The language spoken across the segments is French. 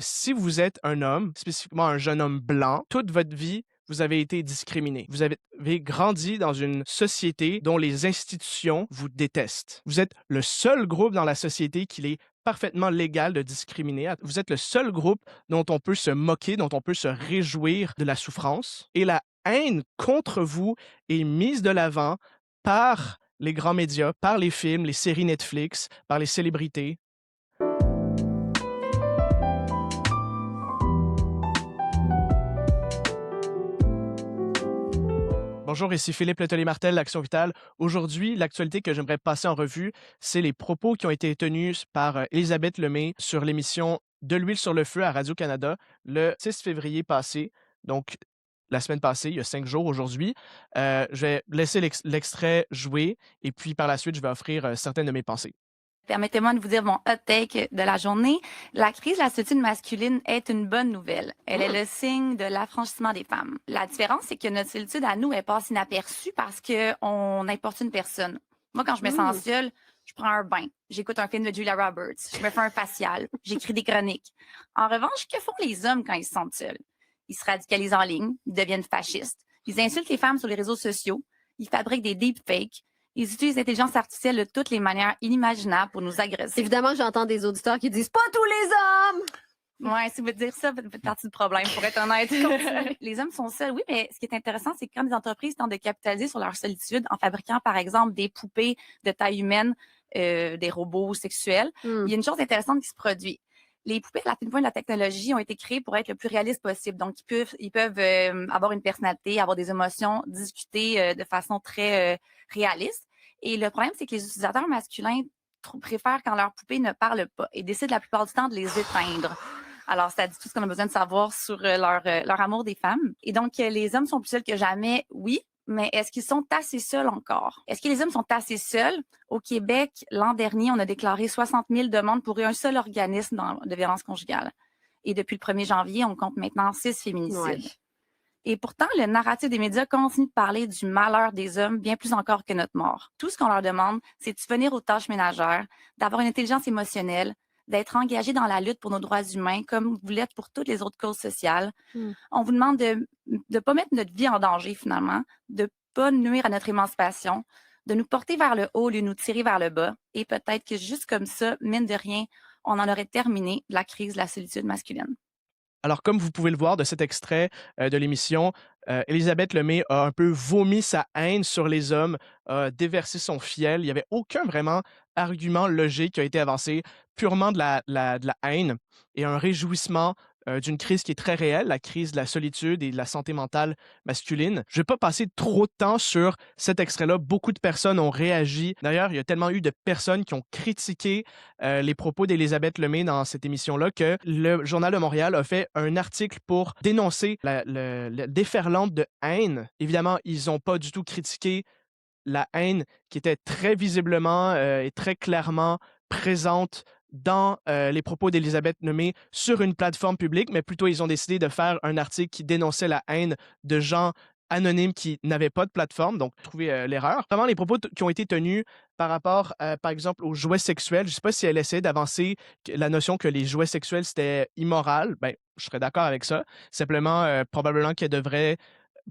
Si vous êtes un homme, spécifiquement un jeune homme blanc, toute votre vie, vous avez été discriminé. Vous avez grandi dans une société dont les institutions vous détestent. Vous êtes le seul groupe dans la société qu'il est parfaitement légal de discriminer. Vous êtes le seul groupe dont on peut se moquer, dont on peut se réjouir de la souffrance. Et la haine contre vous est mise de l'avant par les grands médias, par les films, les séries Netflix, par les célébrités. Bonjour, ici Philippe Letellier-Martel, l'Action Vitale. Aujourd'hui, l'actualité que j'aimerais passer en revue, c'est les propos qui ont été tenus par Élisabeth Lemay sur l'émission De l'huile sur le feu à Radio-Canada le 6 février passé. Donc, la semaine passée, il y a 5 jours aujourd'hui. Je vais laisser l'extrait jouer et puis par la suite, je vais offrir certaines de mes pensées. Permettez-moi de vous dire mon hot take de la journée. La crise de la solitude masculine est une bonne nouvelle. Elle est le signe de l'affranchissement des femmes. La différence, c'est que notre solitude à nous, elle passe inaperçue parce qu'on importune personne. Moi, quand je me sens seule, je prends un bain, j'écoute un film de Julia Roberts, je me fais un facial, j'écris des chroniques. En revanche, que font les hommes quand ils se sentent seuls? Ils se radicalisent en ligne, ils deviennent fascistes, ils insultent les femmes sur les réseaux sociaux, ils fabriquent des deepfakes, ils utilisent l'intelligence artificielle de toutes les manières inimaginables pour nous agresser. Évidemment, j'entends des auditeurs qui disent pas tous les hommes. Ouais, si vous dire ça, vous faites partie du problème, pour être honnête. Les hommes sont seuls, oui, mais ce qui est intéressant, c'est que quand les entreprises tentent de capitaliser sur leur solitude en fabriquant, par exemple, des poupées de taille humaine, des robots sexuels, il y a une chose intéressante qui se produit. Les poupées, à la fin de la technologie, ont été créées pour être le plus réaliste possible. Donc, ils peuvent avoir une personnalité, avoir des émotions, discuter de façon très réaliste. Et le problème, c'est que les utilisateurs masculins préfèrent quand leurs poupées ne parlent pas et décident la plupart du temps de les éteindre. Alors, ça dit tout ce qu'on a besoin de savoir sur leur amour des femmes. Et donc, les hommes sont plus seuls que jamais, oui, mais est-ce qu'ils sont assez seuls encore? Est-ce que les hommes sont assez seuls? Au Québec, l'an dernier, on a déclaré 60 000 demandes pour un seul organisme de violence conjugale. Et depuis le 1er janvier, on compte maintenant 6 féminicides. Ouais. Et pourtant, le narratif des médias continue de parler du malheur des hommes bien plus encore que notre mort. Tout ce qu'on leur demande, c'est de venir aux tâches ménagères, d'avoir une intelligence émotionnelle, d'être engagés dans la lutte pour nos droits humains, comme vous l'êtes pour toutes les autres causes sociales. On vous demande de ne pas mettre notre vie en danger, finalement, de ne pas nuire à notre émancipation, de nous porter vers le haut au lieu de nous tirer vers le bas. Et peut-être que juste comme ça, mine de rien, on en aurait terminé la crise de la solitude masculine. Alors, comme vous pouvez le voir de cet extrait de l'émission, Élisabeth Lemay a un peu vomi sa haine sur les hommes, a déversé son fiel. Il n'y avait aucun vraiment argument logique qui a été avancé, purement de la haine et un réjouissement d'une crise qui est très réelle, la crise de la solitude et de la santé mentale masculine. Je ne vais pas passer trop de temps sur cet extrait-là. Beaucoup de personnes ont réagi. D'ailleurs, il y a tellement eu de personnes qui ont critiqué les propos d'Élisabeth Lemay dans cette émission-là que le Journal de Montréal a fait un article pour dénoncer la déferlante de haine. Évidemment, ils n'ont pas du tout critiqué la haine qui était très visiblement et très clairement présente dans les propos d'Élisabeth Lemay sur une plateforme publique, mais plutôt ils ont décidé de faire un article qui dénonçait la haine de gens anonymes qui n'avaient pas de plateforme, donc trouver l'erreur. Vraiment, les propos qui ont été tenus par rapport, par exemple, aux jouets sexuels, je ne sais pas si elle essaie d'avancer la notion que les jouets sexuels, c'était immoral. Ben, je serais d'accord avec ça. Simplement, probablement qu'elle devrait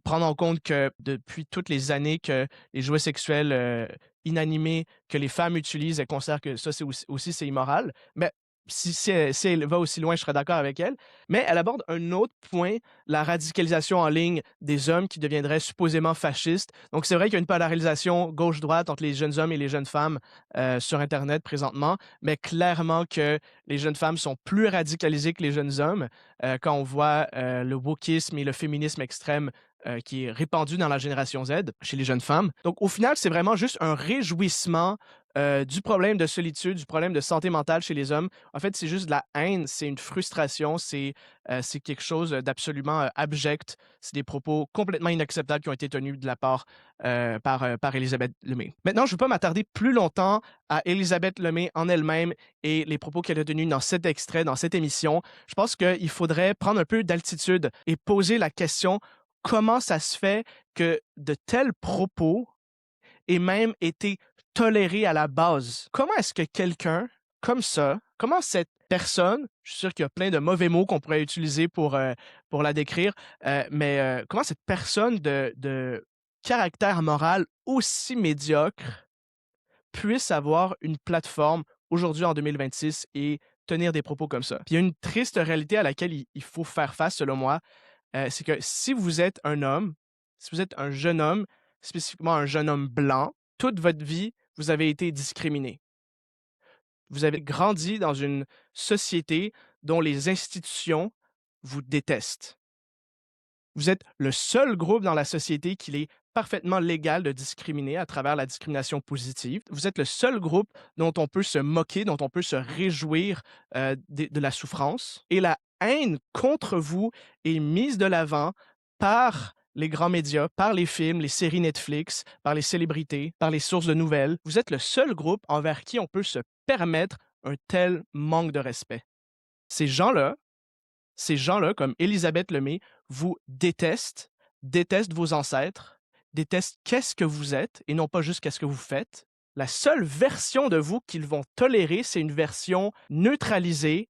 prendre en compte que depuis toutes les années que les jouets sexuels inanimés que les femmes utilisent, elles considèrent que ça, c'est aussi c'est immoral. Mais si elle va aussi loin, je serais d'accord avec elle. Mais elle aborde un autre point, la radicalisation en ligne des hommes qui deviendraient supposément fascistes. Donc, c'est vrai qu'il y a une polarisation gauche-droite entre les jeunes hommes et les jeunes femmes sur Internet présentement, mais clairement que les jeunes femmes sont plus radicalisées que les jeunes hommes quand on voit le wokisme et le féminisme extrême qui est répandu dans la génération Z, chez les jeunes femmes. Donc, au final, c'est vraiment juste un réjouissement du problème de solitude, du problème de santé mentale chez les hommes. En fait, c'est juste de la haine, c'est une frustration, c'est quelque chose d'absolument abject. C'est des propos complètement inacceptables qui ont été tenus de la part par Élisabeth Lemay. Maintenant, je ne veux pas m'attarder plus longtemps à Élisabeth Lemay en elle-même et les propos qu'elle a tenus dans cet extrait, dans cette émission. Je pense qu'il faudrait prendre un peu d'altitude et poser la question: comment ça se fait que de tels propos aient même été tolérés à la base? Comment est-ce que quelqu'un comme ça, comment cette personne, je suis sûr qu'il y a plein de mauvais mots qu'on pourrait utiliser pour la décrire, mais comment cette personne de caractère moral aussi médiocre puisse avoir une plateforme aujourd'hui en 2026 et tenir des propos comme ça. Puis il y a une triste réalité à laquelle il faut faire face, selon moi, c'est que si vous êtes un homme, si vous êtes un jeune homme, spécifiquement un jeune homme blanc, toute votre vie, vous avez été discriminé. Vous avez grandi dans une société dont les institutions vous détestent. Vous êtes le seul groupe dans la société qu'il est parfaitement légal de discriminer à travers la discrimination positive. Vous êtes le seul groupe dont on peut se moquer, dont on peut se réjouir de la souffrance. Et la haine contre vous est mise de l'avant par les grands médias, par les films, les séries Netflix, par les célébrités, par les sources de nouvelles. Vous êtes le seul groupe envers qui on peut se permettre un tel manque de respect. Ces gens-là, comme Élisabeth Lemay, vous détestent, détestent vos ancêtres, détestent qu'est-ce que vous êtes et non pas juste qu'est-ce que vous faites. La seule version de vous qu'ils vont tolérer, c'est une version neutralisée,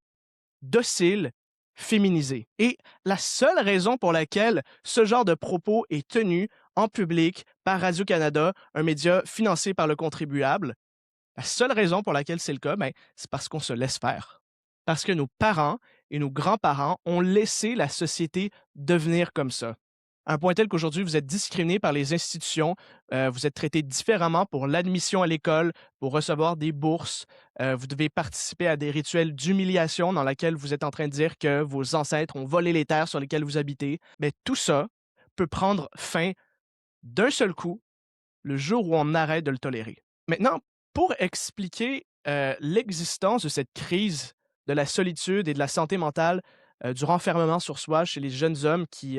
docile, féminisée. Et la seule raison pour laquelle ce genre de propos est tenu en public par Radio-Canada, un média financé par le contribuable, la seule raison pour laquelle c'est le cas, c'est parce qu'on se laisse faire. Parce que nos parents et nos grands-parents ont laissé la société devenir comme ça. À un point tel qu'aujourd'hui, vous êtes discriminés par les institutions, vous êtes traités différemment pour l'admission à l'école, pour recevoir des bourses, vous devez participer à des rituels d'humiliation dans lesquels vous êtes en train de dire que vos ancêtres ont volé les terres sur lesquelles vous habitez. Mais tout ça peut prendre fin d'un seul coup le jour où on arrête de le tolérer. Maintenant, pour expliquer l'existence de cette crise de la solitude et de la santé mentale, du renfermement sur soi chez les jeunes hommes qui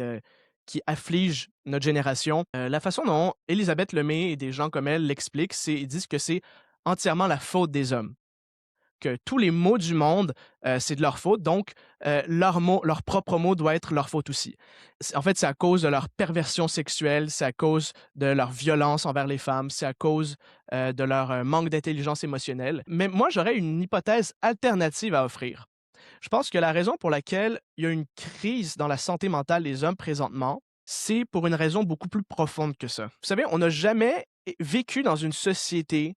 affligent notre génération, la façon dont Élisabeth Lemay et des gens comme elle l'expliquent, ils disent que c'est entièrement la faute des hommes. Que tous les maux du monde, c'est de leur faute, donc leur propre mot doit être leur faute aussi. En fait, c'est à cause de leur perversion sexuelle, c'est à cause de leur violence envers les femmes, c'est à cause de leur manque d'intelligence émotionnelle. Mais moi, j'aurais une hypothèse alternative à offrir. Je pense que la raison pour laquelle il y a une crise dans la santé mentale des hommes présentement, c'est pour une raison beaucoup plus profonde que ça. Vous savez, on n'a jamais vécu dans une société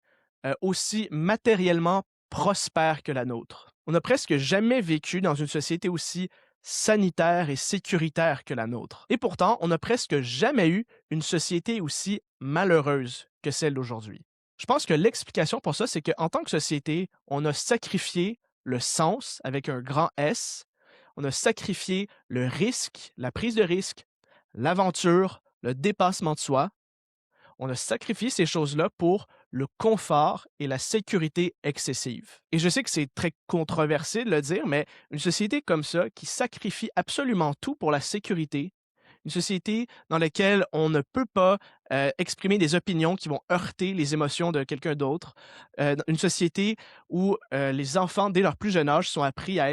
aussi matériellement prospère que la nôtre. On n'a presque jamais vécu dans une société aussi sanitaire et sécuritaire que la nôtre. Et pourtant, on n'a presque jamais eu une société aussi malheureuse que celle d'aujourd'hui. Je pense que l'explication pour ça, c'est qu'en tant que société, on a sacrifié le sens avec un grand S, on a sacrifié le risque, la prise de risque, l'aventure, le dépassement de soi. On a sacrifié ces choses-là pour le confort et la sécurité excessive. Et je sais que c'est très controversé de le dire, mais une société comme ça, qui sacrifie absolument tout pour la sécurité, une société dans laquelle on ne peut pas exprimer des opinions qui vont heurter les émotions de quelqu'un d'autre, une société où les enfants, dès leur plus jeune âge, sont appris à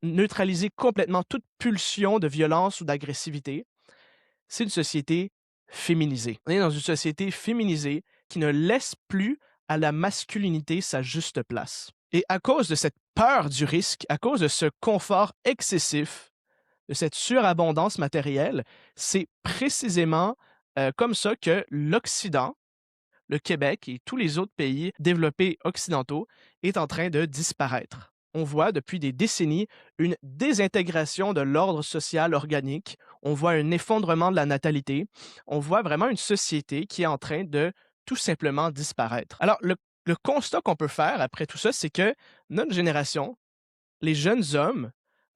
neutraliser complètement toute pulsion de violence ou d'agressivité, c'est une société féminisée. On est dans une société féminisée qui ne laisse plus à la masculinité sa juste place. Et à cause de cette peur du risque, à cause de ce confort excessif, de cette surabondance matérielle, c'est précisément comme ça que l'Occident, le Québec et tous les autres pays développés occidentaux est en train de disparaître. On voit depuis des décennies une désintégration de l'ordre social organique, on voit un effondrement de la natalité, on voit vraiment une société qui est en train de tout simplement disparaître. Alors, le constat qu'on peut faire après tout ça, c'est que notre génération, les jeunes hommes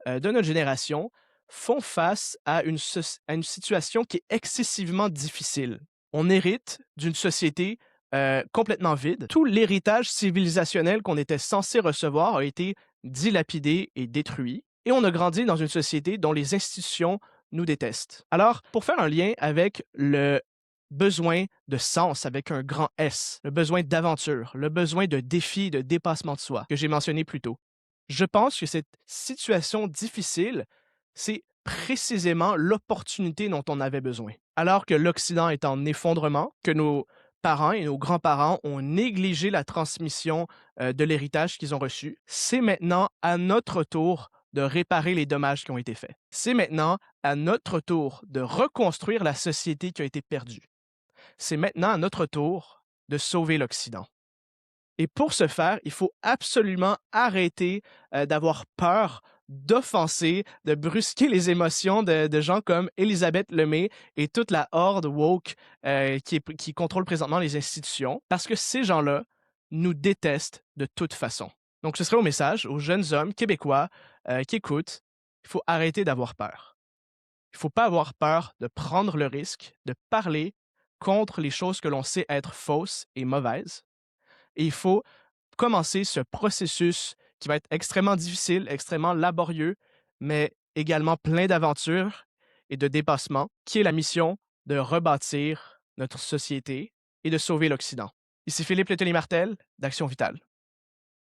de notre génération, font face à une situation qui est excessivement difficile. On hérite d'une société complètement vide. Tout l'héritage civilisationnel qu'on était censé recevoir a été dilapidé et détruit. Et on a grandi dans une société dont les institutions nous détestent. Alors, pour faire un lien avec le besoin de sens avec un grand S, le besoin d'aventure, le besoin de défi, de dépassement de soi que j'ai mentionné plus tôt, je pense que cette situation difficile, c'est précisément l'opportunité dont on avait besoin. Alors que l'Occident est en effondrement, que nos parents et nos grands-parents ont négligé la transmission de l'héritage qu'ils ont reçu. C'est maintenant à notre tour de réparer les dommages qui ont été faits. C'est maintenant à notre tour de reconstruire la société qui a été perdue. C'est maintenant à notre tour de sauver l'Occident. Et pour ce faire, il faut absolument arrêter d'avoir peur d'offenser, de brusquer les émotions de gens comme Elisabeth Lemay et toute la horde woke qui contrôle présentement les institutions, parce que ces gens-là nous détestent de toute façon. Donc ce serait au message aux jeunes hommes québécois qui écoutent, il faut arrêter d'avoir peur. Il ne faut pas avoir peur de prendre le risque de parler contre les choses que l'on sait être fausses et mauvaises. Et il faut commencer ce processus qui va être extrêmement difficile, extrêmement laborieux, mais également plein d'aventures et de dépassements, qui est la mission de rebâtir notre société et de sauver l'Occident. Ici Philippe Letelier-Martel d'Action Vitale.